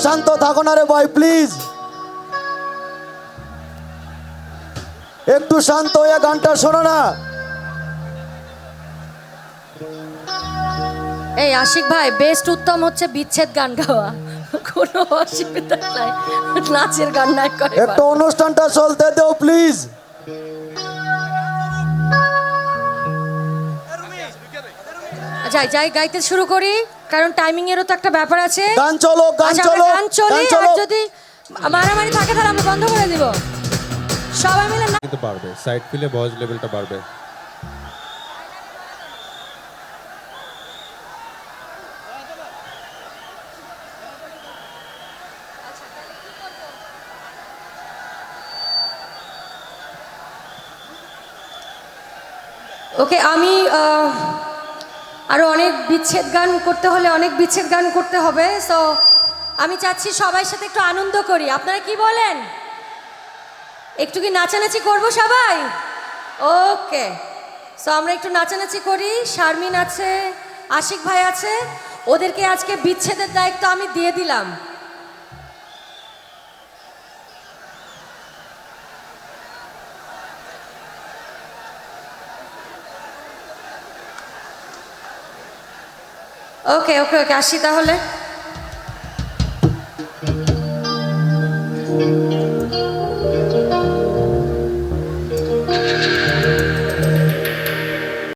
শান্ত থাকো না রে ভাই, প্লিজ একটু শান্ত হয়ে গানটা শোনো না। এই আশিক ভাই, বেস্ট উত্তম হচ্ছে বিচ্ছেদ গান গাওয়া, কোনো অসুবিধা নাই, নাচের গান নাই করে। একটু অনুষ্ঠানটা চলতে দাও প্লিজ। যাই যাই গাইতে শুরু করি, কারণ টাইমিং এরও তো একটা ব্যাপার আছে। গান চলো, গান আচ্ছা, চলো, আমরা গান চলি। গান চলো। আর যদি মারামারি থাকে তাহলে আমরা বন্ধ করে দিব, সবাই মিলে না। কিন্তু বাড়বে, সাইড ফিলে ভয়েস লেভেলটা বাড়বে। ওকে, আমি আরো অনেক বিচ্ছেদ গান করতে হলে অনেক বিচ্ছেদ গান করতে হবে। সো আমি চাচ্ছি সবাই সাথে একটু আনন্দ করি, আপনারা কি বলেন? একটু কি নাচানাচি করবো সবাই? ওকে, সো আমরা একটু নাচানাচি করি। শারমিন আছে, আশিক ভাই আছে, ওদেরকে আজকে বিচ্ছেদের দায়িত্ব আমি দিয়ে দিলাম। ওকে ওকে ওকে, আসি তাহলে।